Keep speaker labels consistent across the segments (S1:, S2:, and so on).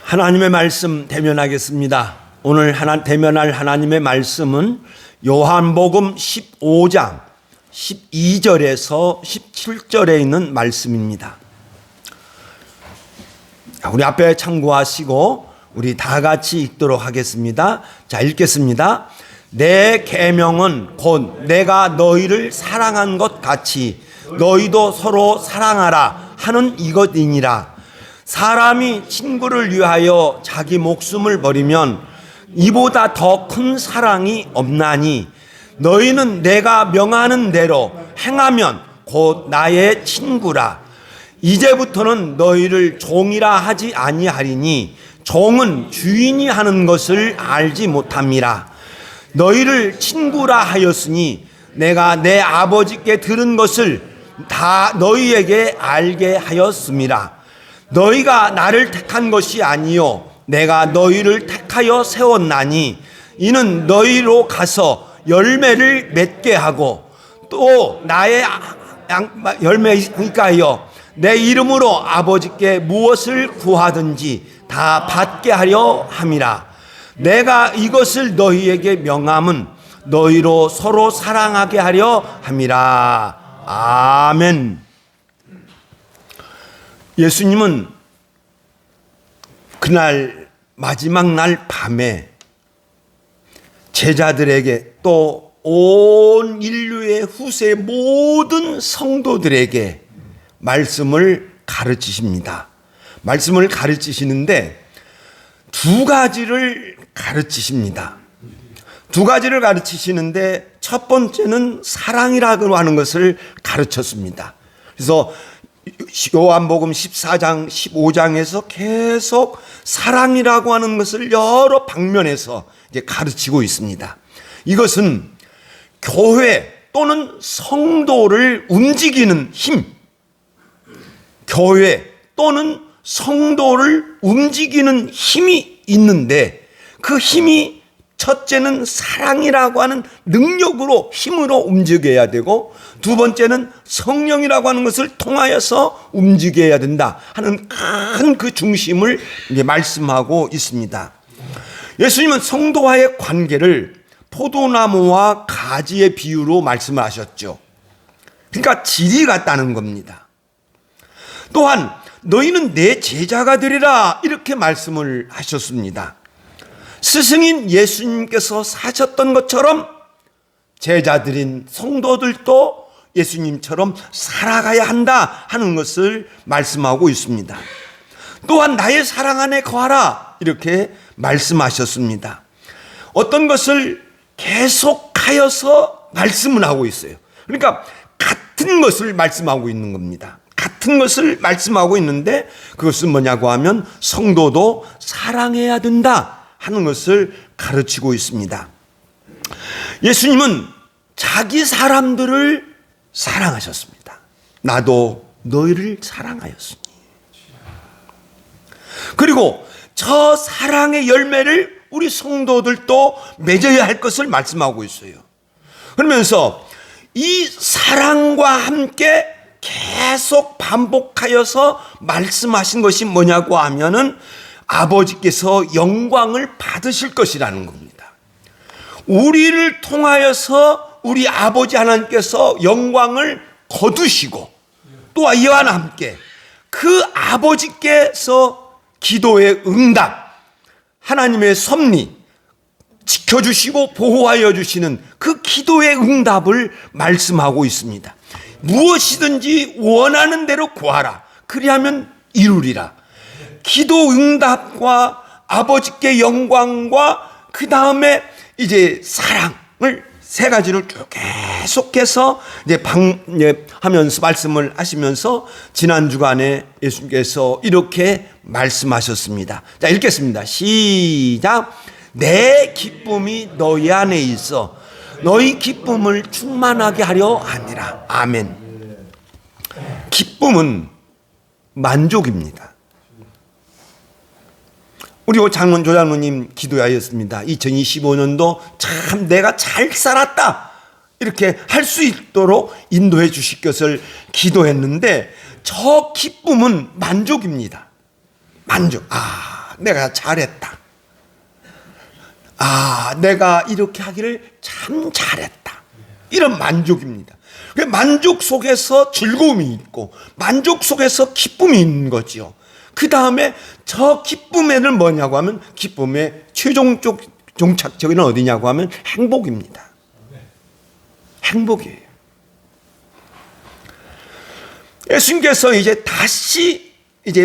S1: 하나님의 말씀 대면하겠습니다. 오늘 대면할 하나님의 말씀은 요한복음 15장 12절에서 17절에 있는 말씀입니다. 우리 앞에 참고하시고 우리 다 같이 읽도록 하겠습니다. 자, 읽겠습니다. 내 계명은 곧 내가 너희를 사랑한 것 같이 너희도 서로 사랑하라 하는 이것이니라. 사람이 친구를 위하여 자기 목숨을 버리면 이보다 더 큰 사랑이 없나니 너희는 내가 명하는 대로 행하면 곧 나의 친구라. 이제부터는 너희를 종이라 하지 아니하리니 종은 주인이 하는 것을 알지 못함이라. 너희를 친구라 하였으니 내가 내 아버지께 들은 것을 다 너희에게 알게 하였음이라. 너희가 나를 택한 것이 아니요 내가 너희를 택하여 세웠나니 이는 너희로 가서 열매를 맺게 하고 또 나의 열매니까요 내 이름으로 아버지께 무엇을 구하든지 다 받게 하려 함이라. 내가 이것을 너희에게 명함은 너희로 서로 사랑하게 하려 함이라. 아멘. 예수님은 그날 마지막 날 밤에 제자들에게 또 온 인류의 후세 모든 성도들에게 말씀을 가르치십니다. 말씀을 가르치시는데 두 가지를 가르치십니다. 두 가지를 가르치시는데 첫 번째는 사랑이라고 하는 것을 가르쳤습니다. 그래서 요한복음 14장 15장에서 계속 사랑이라고 하는 것을 여러 방면에서 이제 가르치고 있습니다. 이것은 교회 또는 성도를 움직이는 힘, 교회 또는 성도를 움직이는 힘이 있는데 그 힘이 첫째는 사랑이라고 하는 능력으로 힘으로 움직여야 되고 두 번째는 성령이라고 하는 것을 통하여서 움직여야 된다 하는 큰 그 중심을 이제 말씀하고 있습니다. 예수님은 성도와의 관계를 포도나무와 가지의 비유로 말씀을 하셨죠. 그러니까 질이 같다는 겁니다. 또한 너희는 내 제자가 되리라 이렇게 말씀을 하셨습니다. 스승인 예수님께서 사셨던 것처럼 제자들인 성도들도 예수님처럼 살아가야 한다 하는 것을 말씀하고 있습니다. 또한 나의 사랑 안에 거하라 이렇게 말씀하셨습니다. 어떤 것을 계속하여서 말씀을 하고 있어요. 그러니까 같은 것을 말씀하고 있는 겁니다. 같은 것을 말씀하고 있는데 그것은 뭐냐고 하면 성도도 사랑해야 된다 하는 것을 가르치고 있습니다. 예수님은 자기 사람들을 사랑하셨습니다. 나도 너희를 사랑하였으니. 그리고 저 사랑의 열매를 우리 성도들도 맺어야 할 것을 말씀하고 있어요. 그러면서 이 사랑과 함께 계속 반복하여서 말씀하신 것이 뭐냐고 하면은 아버지께서 영광을 받으실 것이라는 겁니다. 우리를 통하여서 우리 아버지 하나님께서 영광을 거두시고 또 이와 함께 그 아버지께서 기도의 응답, 하나님의 섭리, 지켜주시고 보호하여 주시는 그 기도의 응답을 말씀하고 있습니다. 무엇이든지 원하는 대로 구하라. 그리하면 이루리라. 기도 응답과 아버지께 영광과 그 다음에 이제 사랑을 세 가지를 쭉 계속해서 이제 하면서 말씀을 하시면서 지난 주간에 예수님께서 이렇게 말씀하셨습니다. 자, 읽겠습니다. 시작. 내 기쁨이 너희 안에 있어 너희 기쁨을 충만하게 하려 하니라. 아멘. 기쁨은 만족입니다. 우리 조장로님 기도하였습니다. 2025년도 참 내가 잘 살았다 이렇게 할 수 있도록 인도해 주실 것을 기도했는데 저 기쁨은 만족입니다. 만족. 내가 잘했다. 내가 이렇게 하기를 참 잘했다. 이런 만족입니다. 만족 속에서 즐거움이 있고 만족 속에서 기쁨이 있는 거지요. 그 다음에 저 기쁨에는 뭐냐고 하면 기쁨의 최종적 종착역은 어디냐고 하면 행복입니다. 행복이에요. 예수님께서 이제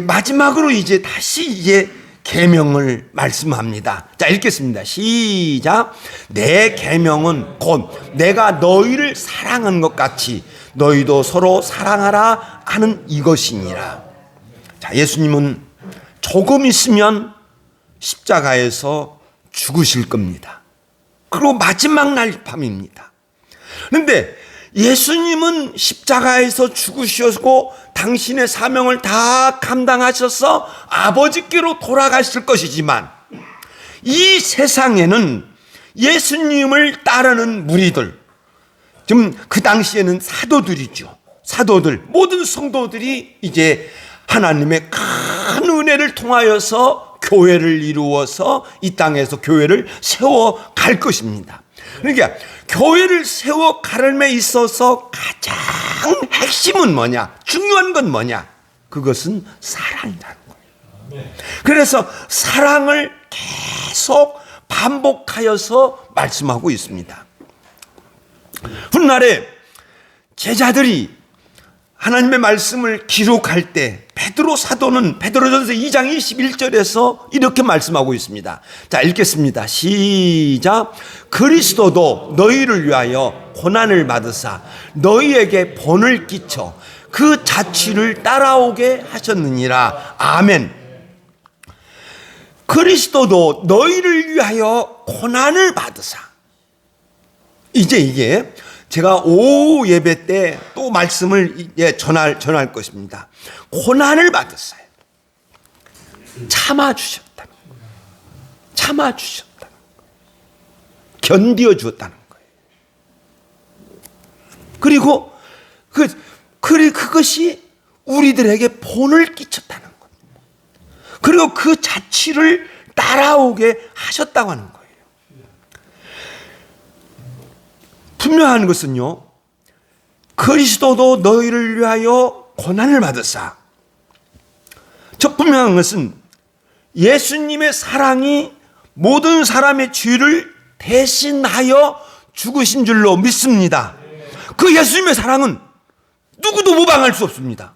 S1: 마지막으로 다시 계명을 말씀합니다. 자, 읽겠습니다. 시작. 내 계명은 곧 내가 너희를 사랑한 것 같이 너희도 서로 사랑하라 하는 이것이니라. 자, 예수님은 조금 있으면 십자가에서 죽으실 겁니다. 그리고 마지막 날 밤입니다. 그런데 예수님은 십자가에서 죽으셨고 당신의 사명을 다 감당하셔서 아버지께로 돌아가실 것이지만 이 세상에는 예수님을 따르는 무리들, 지금 그 당시에는 사도들이죠. 사도들, 모든 성도들이 이제 하나님의 큰 은혜를 통하여서 교회를 이루어서 이 땅에서 교회를 세워 갈 것입니다. 그러니까 교회를 세워 가름에 있어서 가장 핵심은 뭐냐? 중요한 건 뭐냐? 그것은 사랑이라는 거예요. 그래서 사랑을 계속 반복하여서 말씀하고 있습니다. 훗날에 제자들이 하나님의 말씀을 기록할 때 베드로 사도는 베드로전서 2장 21절에서 이렇게 말씀하고 있습니다. 자, 읽겠습니다. 시작. 그리스도도 너희를 위하여 고난을 받으사 너희에게 본을 끼쳐 그 자취를 따라오게 하셨느니라. 아멘. 그리스도도 너희를 위하여 고난을 받으사. 이게 제가 오후 예배 때 또 말씀을 전할 것입니다. 고난을 받았어요. 참아주셨다는 거예요. 참아주셨다는 거예요. 견디어주었다는 거예요. 그리고 그것이 우리들에게 본을 끼쳤다는 겁니다. 그리고 그 자취를 따라오게 하셨다고 하는 거예요. 분명한 것은요, 그리스도도 너희를 위하여 고난을 받으사. 첫 분명한 것은 예수님의 사랑이 모든 사람의 죄를 대신하여 죽으신 줄로 믿습니다. 그 예수님의 사랑은 누구도 모방할 수 없습니다.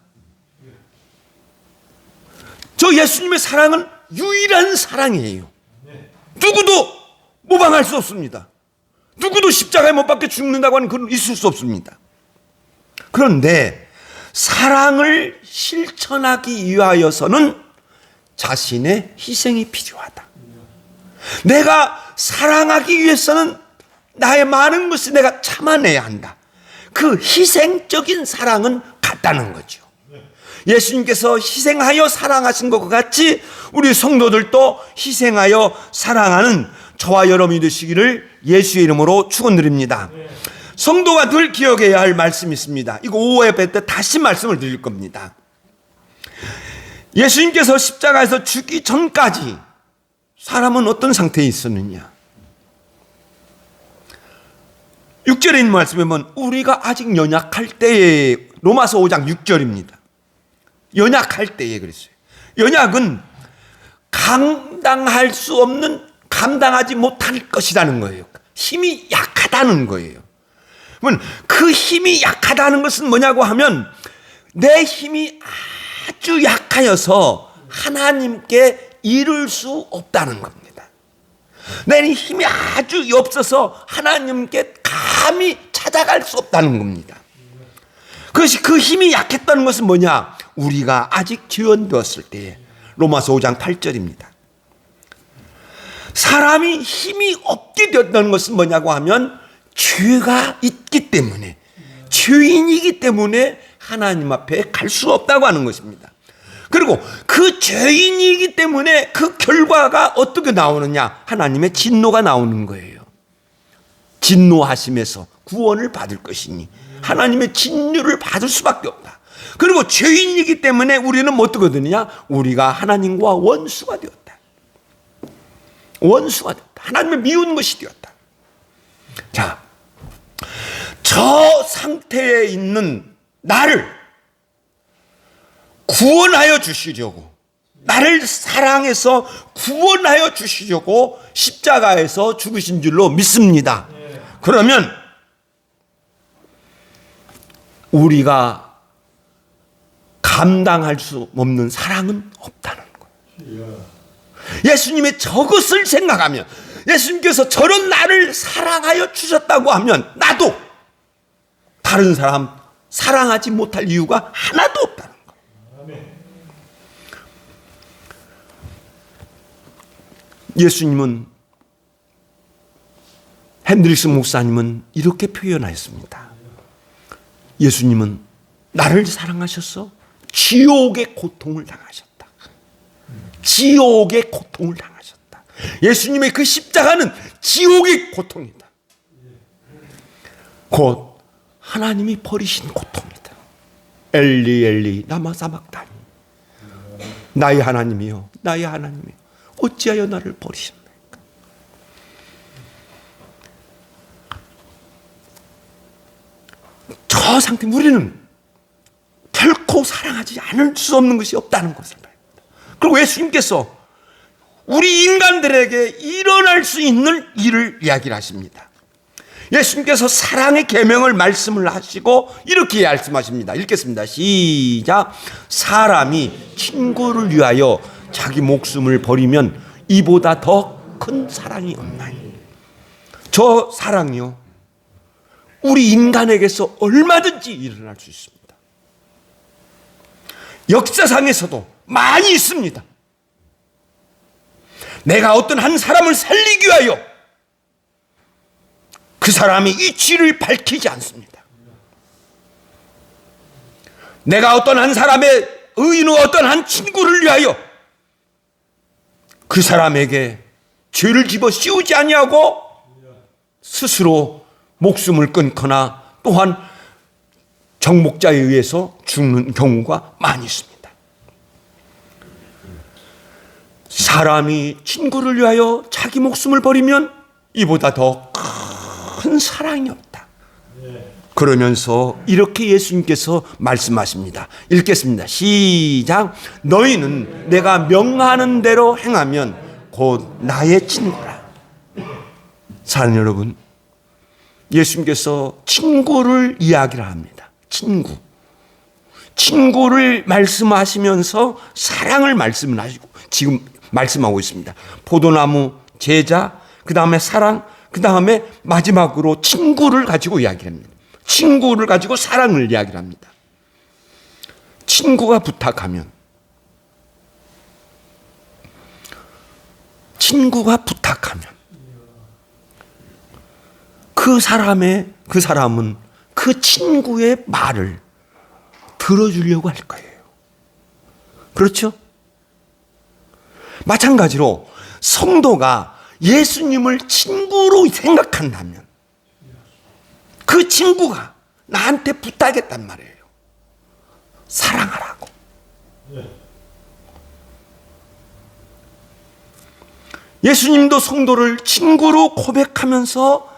S1: 저 예수님의 사랑은 유일한 사랑이에요. 누구도 모방할 수 없습니다. 누구도 십자가에 못 박혀 죽는다고 하는 그런 있을 수 없습니다. 그런데 사랑을 실천하기 위하여서는 자신의 희생이 필요하다. 내가 사랑하기 위해서는 나의 많은 것을 내가 참아내야 한다. 그 희생적인 사랑은 같다는 거죠. 예수님께서 희생하여 사랑하신 것 같이 우리 성도들도 희생하여 사랑하는 저와 여러분이 되시기를 예수의 이름으로 축원드립니다. 성도가 늘 기억해야 할 말씀이 있습니다. 이거 오후 예배 때 다시 말씀을 드릴 겁니다. 예수님께서 십자가에서 죽기 전까지 사람은 어떤 상태에 있었느냐? 6절에 있는 말씀에 보면 우리가 아직 연약할 때에, 로마서 5장 6절입니다. 연약할 때에 그랬어요. 연약은 감당할 수 없는, 감당하지 못할 것이라는 거예요. 힘이 약하다는 거예요. 그러면 그 힘이 약하다는 것은 뭐냐고 하면 내 힘이 아주 약하여서 하나님께 이룰 수 없다는 겁니다. 내 힘이 아주 없어서 하나님께 감히 찾아갈 수 없다는 겁니다. 그것이 그 힘이 약했다는 것은 뭐냐? 우리가 아직 지연되었을 때에 로마서 5장 8절입니다. 사람이 힘이 없게 되었다는 것은 뭐냐고 하면 죄가 있기 때문에, 죄인이기 때문에 하나님 앞에 갈 수 없다고 하는 것입니다. 그리고 그 죄인이기 때문에 그 결과가 어떻게 나오느냐? 하나님의 진노가 나오는 거예요. 진노하심에서 구원을 받을 것이니 하나님의 진노를 받을 수밖에 없다. 그리고 죄인이기 때문에 우리는 어떻게 되느냐? 우리가 하나님과 원수가 되었다. 원수가 됐다. 하나님을 미운 것이 되었다. 자, 저 상태에 있는 나를 구원하여 주시려고, 나를 사랑해서 구원하여 주시려고 십자가에서 죽으신 줄로 믿습니다. 그러면 우리가 감당할 수 없는 사랑은 없다는 거예요. 예수님의 저것을 생각하면, 예수님께서 저런 나를 사랑하여 주셨다고 하면 나도 다른 사람 사랑하지 못할 이유가 하나도 없다는 거예요. 예수님은, 핸드릭스 목사님은 이렇게 표현하였습니다. 예수님은 나를 사랑하셔서 지옥의 고통을 당하셨다. 지옥의 고통을 당하셨다. 예수님의 그 십자가는 지옥의 고통이다. 곧 하나님이 버리신 고통이다. 엘리 엘리 라마 사박다니, 나의 하나님이여 나의 하나님이여 어찌하여 나를 버리셨나이까. 저 상태, 우리는 결코 사랑하지 않을 수 없는 것이 없다는 것을 말합니다. 그리고 예수님께서 우리 인간들에게 일어날 수 있는 일을 이야기를 하십니다. 예수님께서 사랑의 계명을 말씀을 하시고 이렇게 말씀하십니다. 읽겠습니다. 시작. 사람이 친구를 위하여 자기 목숨을 버리면 이보다 더 큰 사랑이 없나니. 저 사랑이요, 우리 인간에게서 얼마든지 일어날 수 있습니다. 역사상에서도 많이 있습니다. 내가 어떤 한 사람을 살리기 위하여 그 사람이 이치를 밝히지 않습니다. 내가 어떤 한 사람의 의인의 어떤 한 친구를 위하여 그 사람에게 죄를 집어 씌우지 아니하고 스스로 목숨을 끊거나 또한 정복자에 의해서 죽는 경우가 많이 있습니다. 사람이 친구를 위하여 자기 목숨을 버리면 이보다 더 큰 사랑이 없다. 그러면서 이렇게 예수님께서 말씀하십니다. 읽겠습니다. 시작. 너희는 내가 명하는 대로 행하면 곧 나의 친구라. 사랑하는 여러분, 예수님께서 친구를 이야기를 합니다. 친구를 말씀하시면서 사랑을 말씀을 하시고 지금 말씀하고 있습니다. 포도나무, 제자, 그 다음에 사랑, 그 다음에 마지막으로 친구를 가지고 이야기를 합니다. 친구를 가지고 사랑을 이야기를 합니다. 친구가 부탁하면 그 사람은 그 친구의 말을 들어주려고 할 거예요. 그렇죠? 마찬가지로 성도가 예수님을 친구로 생각한다면 그 친구가 나한테 부탁했단 말이에요. 사랑하라고. 예수님도 성도를 친구로 고백하면서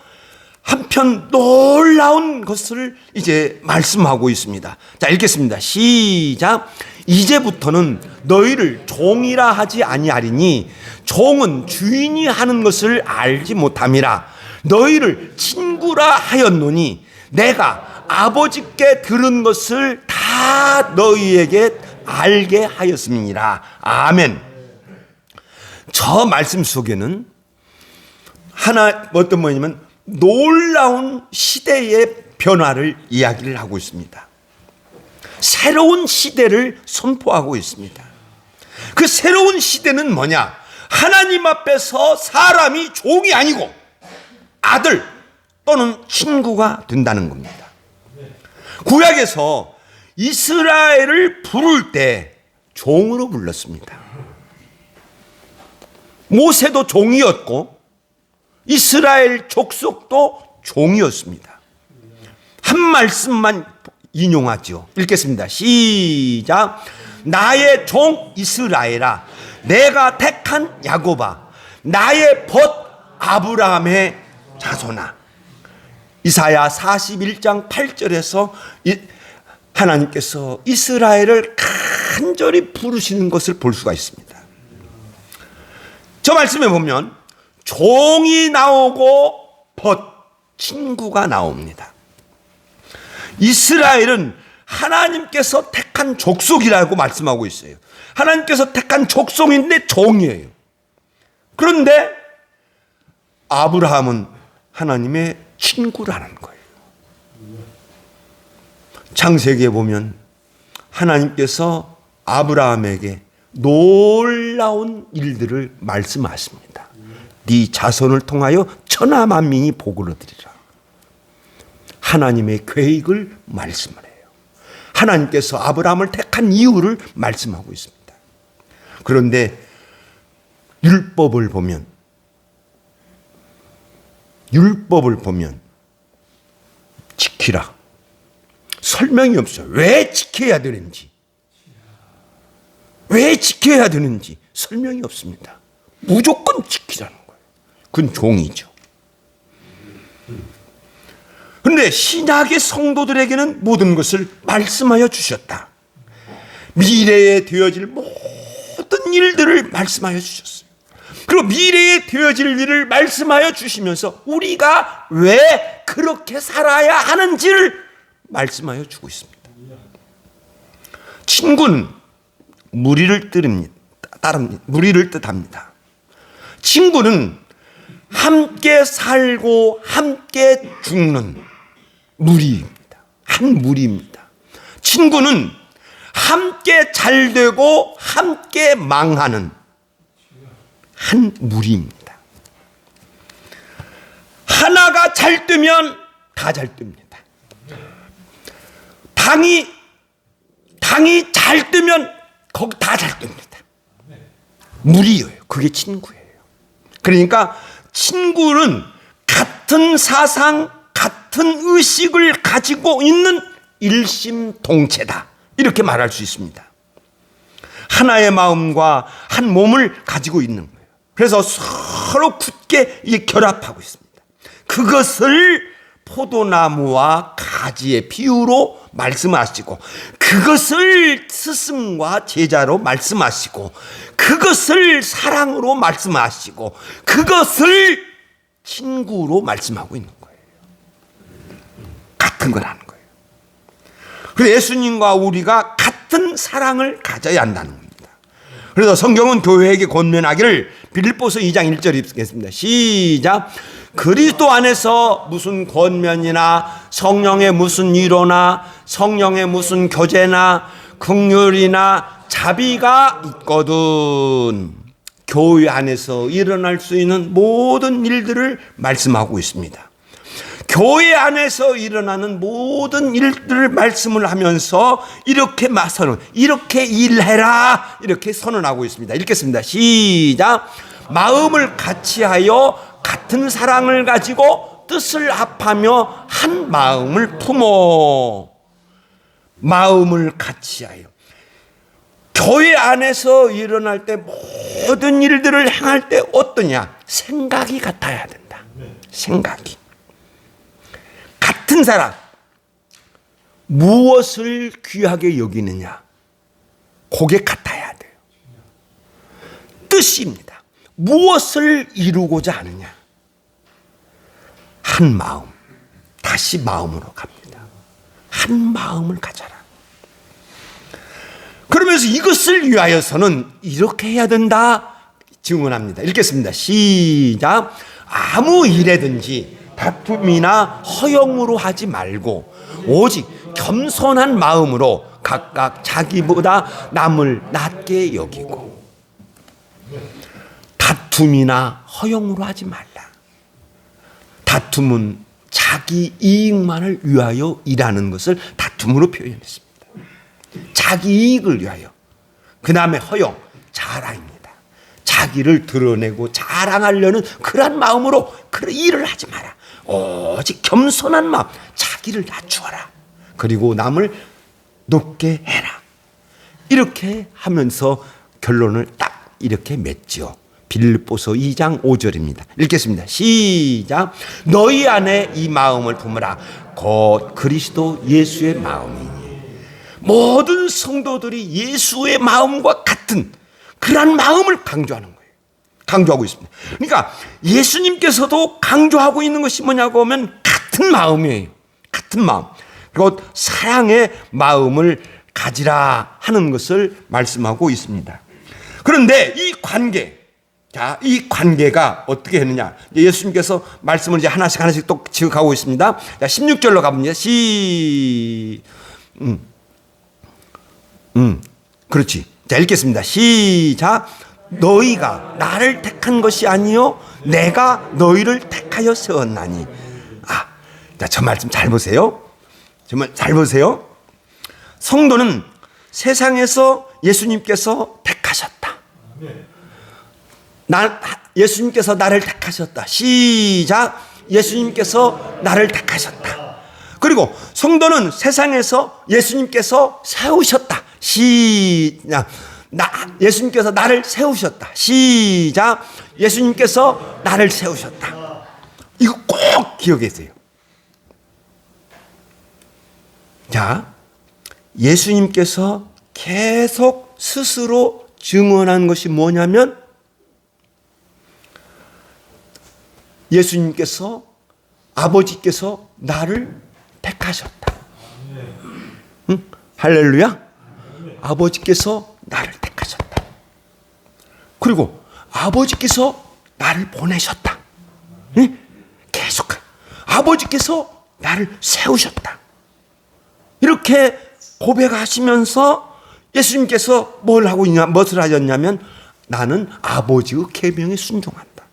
S1: 한편 놀라운 것을 이제 말씀하고 있습니다. 자, 읽겠습니다. 시작. 이제부터는 너희를 종이라 하지 아니하리니 종은 주인이 하는 것을 알지 못함이라. 너희를 친구라 하였노니 내가 아버지께 들은 것을 다 너희에게 알게 하였음이니라. 아멘. 저 말씀 속에는 어떤 뭐냐면 놀라운 시대의 변화를 이야기를 하고 있습니다. 새로운 시대를 선포하고 있습니다. 그 새로운 시대는 뭐냐? 하나님 앞에서 사람이 종이 아니고 아들 또는 친구가 된다는 겁니다. 구약에서 이스라엘을 부를 때 종으로 불렀습니다. 모세도 종이었고 이스라엘 족속도 종이었습니다. 한 말씀만 인용하죠. 읽겠습니다. 시작. 나의 종 이스라엘아, 내가 택한 야곱아, 나의 벗 아브라함의 자손아. 이사야 41장 8절에서 하나님께서 이스라엘을 간절히 부르시는 것을 볼 수가 있습니다. 저 말씀에 보면 종이 나오고 벗 친구가 나옵니다. 이스라엘은 하나님께서 택한 족속이라고 말씀하고 있어요. 하나님께서 택한 족속인데 종이에요. 그런데 아브라함은 하나님의 친구라는 거예요. 창세기에 보면 하나님께서 아브라함에게 놀라운 일들을 말씀하십니다. 네 자손을 통하여 천하 만민이 복을 얻으리라. 하나님의 계획을 말씀을 해요. 하나님께서 아브라함을 택한 이유를 말씀하고 있습니다. 그런데 율법을 보면 지키라. 설명이 없어요. 왜 지켜야 되는지. 왜 지켜야 되는지 설명이 없습니다. 무조건 지키라는 거예요. 그건 종이죠. 그런데 신약의 성도들에게는 모든 것을 말씀하여 주셨다. 미래에 되어질 모든 일들을 말씀하여 주셨어요. 그리고 미래에 되어질 일을 말씀하여 주시면서 우리가 왜 그렇게 살아야 하는지를 말씀하여 주고 있습니다. 친구는 무리를 뜻합니다. 친구는 함께 살고 함께 죽는 무리입니다. 한 무리입니다. 친구는 함께 잘 되고 함께 망하는 한 무리입니다. 하나가 잘 되면 다 잘 됩니다. 당이 잘 되면 거기 다 잘 됩니다. 무리예요. 그게 친구예요. 그러니까 친구는 같은 사상, 같은 의식을 가지고 있는 일심동체다. 이렇게 말할 수 있습니다. 하나의 마음과 한 몸을 가지고 있는 거예요. 그래서 서로 굳게 결합하고 있습니다. 그것을 포도나무와 가지의 비유로 말씀하시고, 그것을 스승과 제자로 말씀하시고, 그것을 사랑으로 말씀하시고, 그것을 친구로 말씀하고 있는 거예요. 같은 걸 하는 거예요. 그래서 예수님과 우리가 같은 사랑을 가져야 한다는 겁니다. 그래서 성경은 교회에게 권면하기를 빌립보서 2장 1절 읽겠습니다. 시작. 그리스도 안에서 무슨 권면이나 성령의 무슨 위로나 성령의 무슨 교제나 긍휼이나 자비가 있거든. 교회 안에서 일어날 수 있는 모든 일들을 말씀하고 있습니다. 교회 안에서 일어나는 모든 일들을 말씀을 하면서 이렇게 이렇게 일해라, 이렇게 선언하고 있습니다. 읽겠습니다. 시작. 마음을 같이하여 같은 사랑을 가지고 뜻을 합하며 한 마음을 품어. 마음을 같이하여. 교회 안에서 일어날 때 모든 일들을 행할 때 어떠냐? 생각이 같아야 된다. 생각이. 같은 사람. 무엇을 귀하게 여기느냐? 그게 같아야 돼요. 뜻입니다. 무엇을 이루고자 하느냐? 한 마음. 다시 마음으로 갑니다. 한 마음을 가져라. 그러면서 이것을 위하여서는 이렇게 해야 된다 증언합니다. 읽겠습니다. 시작. 아무 일에든지 다툼이나 허영으로 하지 말고 오직 겸손한 마음으로 각각 자기보다 남을 낮게 여기고. 다툼이나 허영으로 하지 말라. 다툼은 자기 이익만을 위하여 일하는 것을 다툼으로 표현했습니다. 자기 이익을 위하여. 그 다음에 허영, 자랑입니다. 자기를 드러내고 자랑하려는 그런 마음으로 그런 일을 하지 마라. 오직 겸손한 마음, 자기를 낮추어라. 그리고 남을 높게 해라. 이렇게 하면서 결론을 딱 이렇게 맺죠. 빌립보서 2장 5절입니다. 읽겠습니다. 시작. 너희 안에 이 마음을 품으라. 곧 그리스도 예수의 마음이니. 모든 성도들이 예수의 마음과 같은 그런 마음을 강조하고 있습니다. 그러니까 예수님께서도 강조하고 있는 것이 뭐냐고 하면 같은 마음이에요. 같은 마음. 곧 사랑의 마음을 가지라 하는 것을 말씀하고 있습니다. 그런데 이 관계가 어떻게 했느냐? 예수님께서 말씀을 이제 하나씩 또 지어가고 있습니다. 16절로 가봅니다. 그렇지. 자, 읽겠습니다. 시작. 너희가 나를 택한 것이 아니요 내가 너희를 택하여 세웠나니. 자, 저 말씀 잘 보세요. 정말 잘 보세요. 성도는 세상에서 예수님께서 택하셨다. 예수님께서 나를 택하셨다. 시작. 예수님께서 나를 택하셨다. 그리고 성도는 세상에서 예수님께서 세우셨다. 시작. 예수님께서 나를 세우셨다. 시작. 예수님께서 나를 세우셨다. 이거 꼭 기억하세요. 자, 예수님께서 계속 스스로 증언한 것이 뭐냐면 예수님께서 아버지께서 나를 택하셨다. 응? 할렐루야. 아버지께서 나를 택하셨다. 그리고 아버지께서 나를 보내셨다. 응? 계속 아버지께서 나를 세우셨다. 이렇게 고백하시면서 예수님께서 무엇을 하셨냐면 나는 아버지의 계명에 순종한다.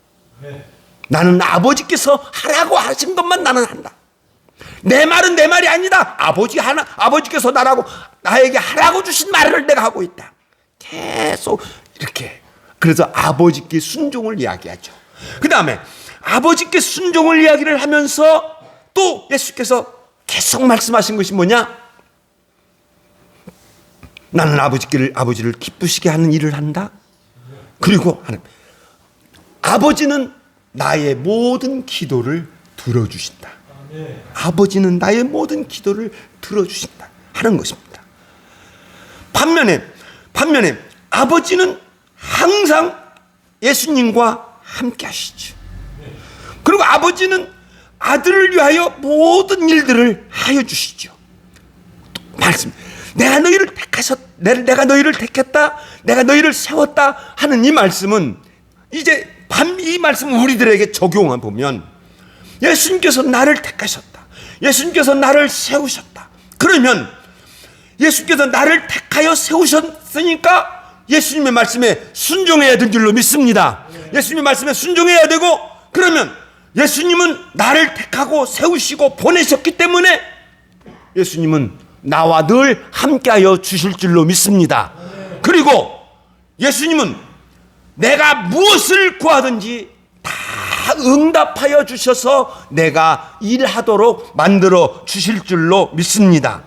S1: 나는 아버지께서 하라고 하신 것만 나는 한다. 내 말은 내 말이 아니다. 아버지께서 나에게 하라고 주신 말을 내가 하고 있다. 계속 이렇게. 그래서 아버지께 순종을 이야기하죠. 그 다음에 아버지께 순종을 이야기를 하면서 또 예수께서 계속 말씀하신 것이 뭐냐? 나는 아버지를 기쁘시게 하는 일을 한다. 그리고 아버지는 나의 모든 기도를 들어주신다. 아버지는 나의 모든 기도를 들어주신다 하는 것입니다. 반면에 아버지는 항상 예수님과 함께 하시죠. 그리고 아버지는 아들을 위하여 모든 일들을 하여 주시죠. 말씀. 내가 너희를 택했다. 내가 너희를 세웠다 하는 이 말씀은 이제 이 말씀을 우리들에게 적용해 보면 예수님께서 나를 택하셨다. 예수님께서 나를 세우셨다. 그러면 예수님께서 나를 택하여 세우셨으니까 예수님의 말씀에 순종해야 될 줄로 믿습니다. 예수님의 말씀에 순종해야 되고, 그러면 예수님은 나를 택하고 세우시고 보내셨기 때문에 예수님은 나와 늘 함께하여 주실 줄로 믿습니다. 그리고 예수님은 내가 무엇을 구하든지 다 응답하여 주셔서 내가 일하도록 만들어 주실 줄로 믿습니다.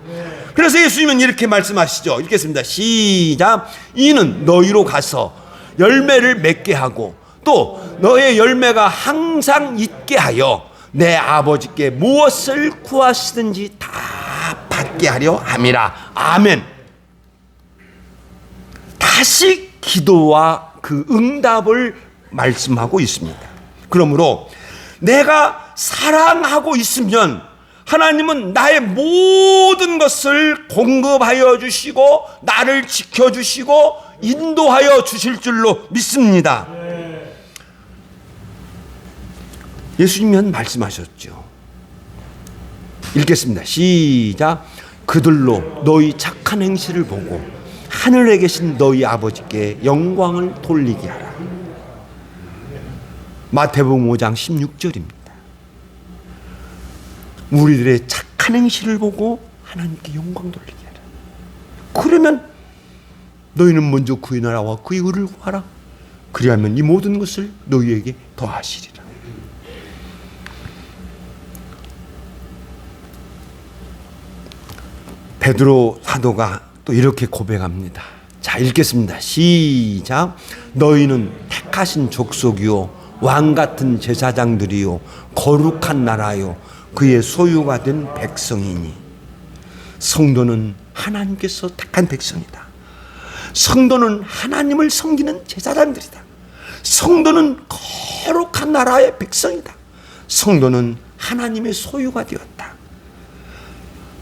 S1: 그래서 예수님은 이렇게 말씀하시죠. 읽겠습니다. 시작. 이는 너희로 가서 열매를 맺게 하고 또 너의 열매가 항상 있게 하여 내 아버지께 무엇을 구하시든지 다 받게 하려 함이라. 아멘. 다시 기도와 그 응답을 말씀하고 있습니다. 그러므로 내가 사랑하고 있으면 하나님은 나의 모든 것을 공급하여 주시고 나를 지켜주시고 인도하여 주실 줄로 믿습니다. 예수님은 말씀하셨죠. 읽겠습니다. 시작. 그들로 너희 착한 행실을 보고 하늘에 계신 너희 아버지께 영광을 돌리게 하라. 마태복음 5장 16절입니다. 우리들의 착한 행실을 보고 하나님께 영광 돌리게 하라. 그러면 너희는 먼저 그의 나라와 그의 의를 구하라. 그리하면 이 모든 것을 너희에게 더하시리라. 베드로 사도가 또 이렇게 고백합니다. 자, 읽겠습니다. 시작. 너희는 택하신 족속이요 왕같은 제사장들이요 거룩한 나라요 그의 소유가 된 백성이니. 성도는 하나님께서 택한 백성이다. 성도는 하나님을 섬기는 제사장들이다. 성도는 거룩한 나라의 백성이다. 성도는 하나님의 소유가 되었다.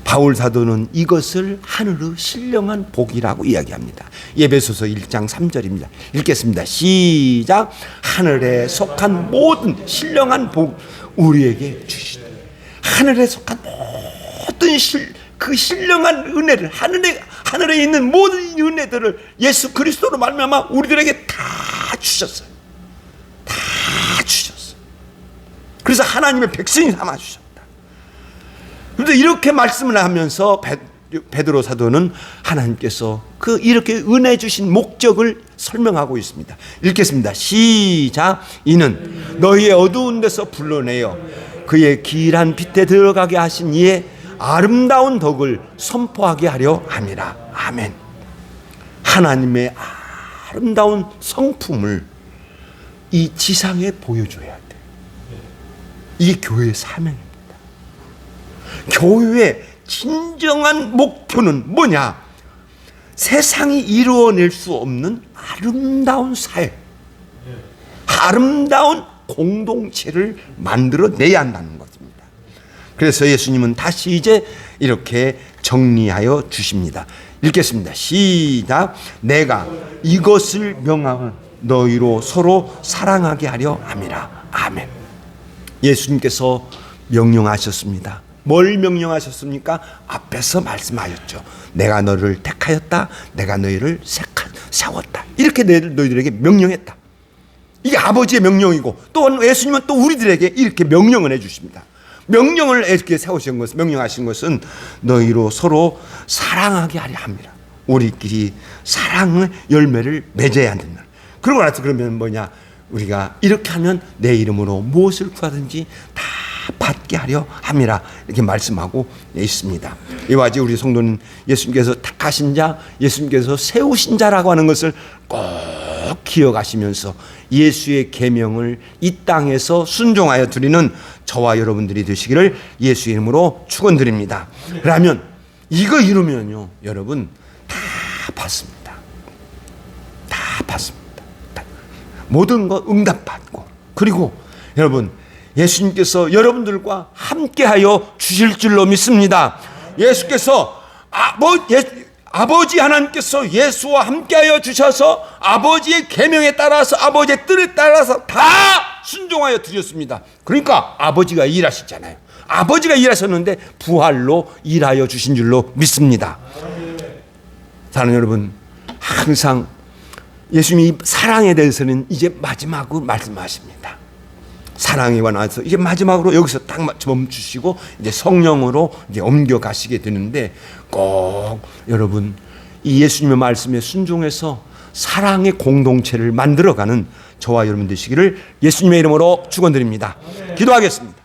S1: 바울 사도는 이것을 하늘의 신령한 복이라고 이야기합니다. 에베소서 1장 3절입니다. 읽겠습니다. 시작. 하늘에 속한 모든 신령한 복 우리에게 주시되. 하늘에 속한 모든 그 신령한 은혜를, 하늘에 있는 모든 은혜들을 예수 그리스도로 말미암아 우리들에게 다 주셨어요. 다 주셨어요. 그래서 하나님의 백성이 삼아 주셨다. 그런데 이렇게 말씀을 하면서 베드로 사도는 하나님께서 이렇게 은혜 주신 목적을 설명하고 있습니다. 읽겠습니다. 시작. 이는 너희의 어두운 데서 불러내어 그의 길한 빛에 들어가게 하신 이의 아름다운 덕을 선포하게 하려 함이라. 아멘. 하나님의 아름다운 성품을 이 지상에 보여줘야 돼. 이게 교회의 사명입니다. 교회의 진정한 목표는 뭐냐? 세상이 이루어낼 수 없는 아름다운 사회, 아름다운 공동체를 만들어내야 한다는 것입니다. 그래서 예수님은 다시 이제 이렇게 정리하여 주십니다. 읽겠습니다. 시작. 내가 이것을 명하면 너희로 서로 사랑하게 하려 함이라. 아멘. 예수님께서 명령하셨습니다. 뭘 명령하셨습니까? 앞에서 말씀하셨죠. 내가 너를 택하였다. 내가 너희를 세웠다. 이렇게 너희들에게 명령했다. 이게 아버지의 명령이고, 또 예수님은 또 우리들에게 이렇게 명령을 해주십니다. 명령을 이렇게 세우신 것은, 명령하신 것은 너희로 서로 사랑하게 하려 합니다. 우리끼리 사랑의 열매를 맺어야 한다. 그러고 나서 그러면 뭐냐? 우리가 이렇게 하면 내 이름으로 무엇을 구하든지 다 받게 하려 함이라 이렇게 말씀하고 있습니다. 이와 같이 우리 성도는 예수님께서 택하신 자, 예수님께서 세우신 자라고 하는 것을 꼭 기억하시면서 예수의 계명을 이 땅에서 순종하여 드리는 저와 여러분들이 되시기를 예수의 이름으로 축원드립니다. 그러면 이거 이루면요, 여러분 다 받습니다. 다 받습니다. 모든 거 응답받고, 그리고 여러분 예수님께서 여러분들과 함께하여 주실 줄로 믿습니다. 예수께서 아버지 하나님께서 예수와 함께하여 주셔서 아버지의 계명에 따라서, 아버지의 뜻에 따라서 다 순종하여 드렸습니다. 그러니까 아버지가 일하셨잖아요. 아버지가 일하셨는데 부활로 일하여 주신 줄로 믿습니다. 사랑하는 여러분, 항상 예수님이 사랑에 대해서는 이제 마지막으로 말씀하십니다. 사랑에 관해서 이제 마지막으로 여기서 딱 멈추시고 이제 성령으로 이제 옮겨가시게 되는데, 꼭 여러분 이 예수님의 말씀에 순종해서 사랑의 공동체를 만들어가는 저와 여러분 되시기를 예수님의 이름으로 축원드립니다. 기도하겠습니다.